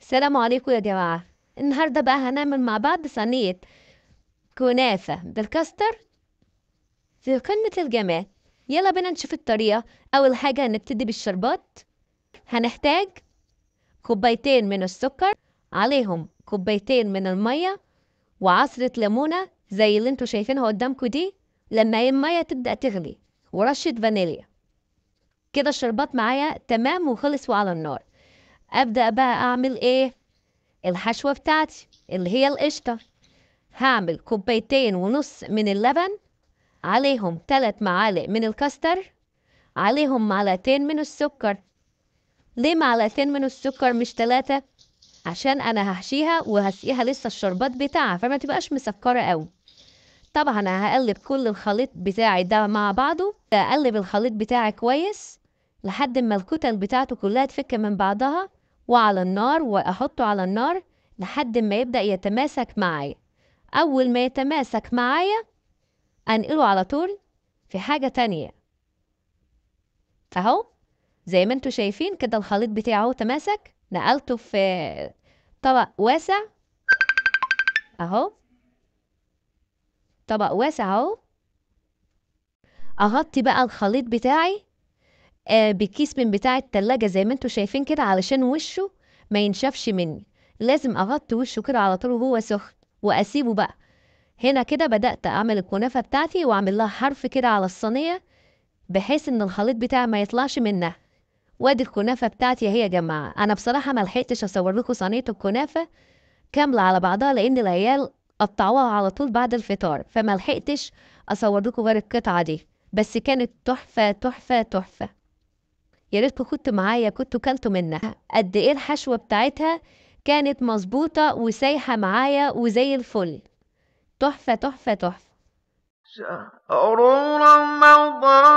السلام عليكم يا جماعة. النهاردة بقى هنعمل مع بعض صينية كنافة بالكاستر في قمة الجمال. يلا بينا نشوف الطريقة. أول حاجة هنبتدي بالشربات. هنحتاج كوبايتين من السكر، عليهم كوبايتين من المية، وعصرة ليمونة زي اللي انتوا شايفينها قدامكم دي لما المية تبدأ تغلي، ورشة فانيليا. كده الشربات معايا تمام وخلص وعلى النار. أبدأ بقى أعمل إيه؟ الحشوة بتاعتي اللي هي القشطة. هعمل كوبايتين ونص من اللبن، عليهم 3 معالق من الكاستر، عليهم معلقتين من السكر. ليه معلقتين من السكر مش 3؟ عشان انا هحشيها وهسقيها لسه الشربات بتاعها فما تبقاش مسكرة قوي. طبعا انا هقلب كل الخليط بتاعي ده مع بعضه، اقلب الخليط بتاعي كويس لحد ما الكتل بتاعته كلها تفك من بعضها، وعلى النار، واحطه على النار لحد ما يبدأ يتماسك معايا. اول ما يتماسك معايا انقله على طول في حاجة تانية. اهو زي ما انتوا شايفين كده الخليط بتاعه تماسك، نقلته في طبق واسع. اهو طبق واسع اهو. اغطي بقى الخليط بتاعي بكيس من بتاع التلاجة زي ما انتوا شايفين كده علشان وشه ما ينشفش مني. لازم اغطي وشه كده على طول وهو سخن واسيبه بقى. هنا كده بدأت اعمل الكنافة بتاعتي واعمل لها حرف كده على الصينية بحيث ان الخليط بتاعي ما يطلعش منها. وادي الكنافه بتاعتي اهي يا جماعه. انا بصراحه ما لحقتش اصور لكم صينيه الكنافه كامله على بعضها لان العيال قطعوها على طول بعد الفطار، فما لحقتش اصور لكم غير القطعه دي. بس كانت تحفه تحفه تحفه. يا ريتكم كنتوا معايا كنتوا كلتوا منها. قد ايه الحشوه بتاعتها كانت مظبوطه وسايحه معايا وزي الفل. تحفه تحفه تحفه. شهر رمضان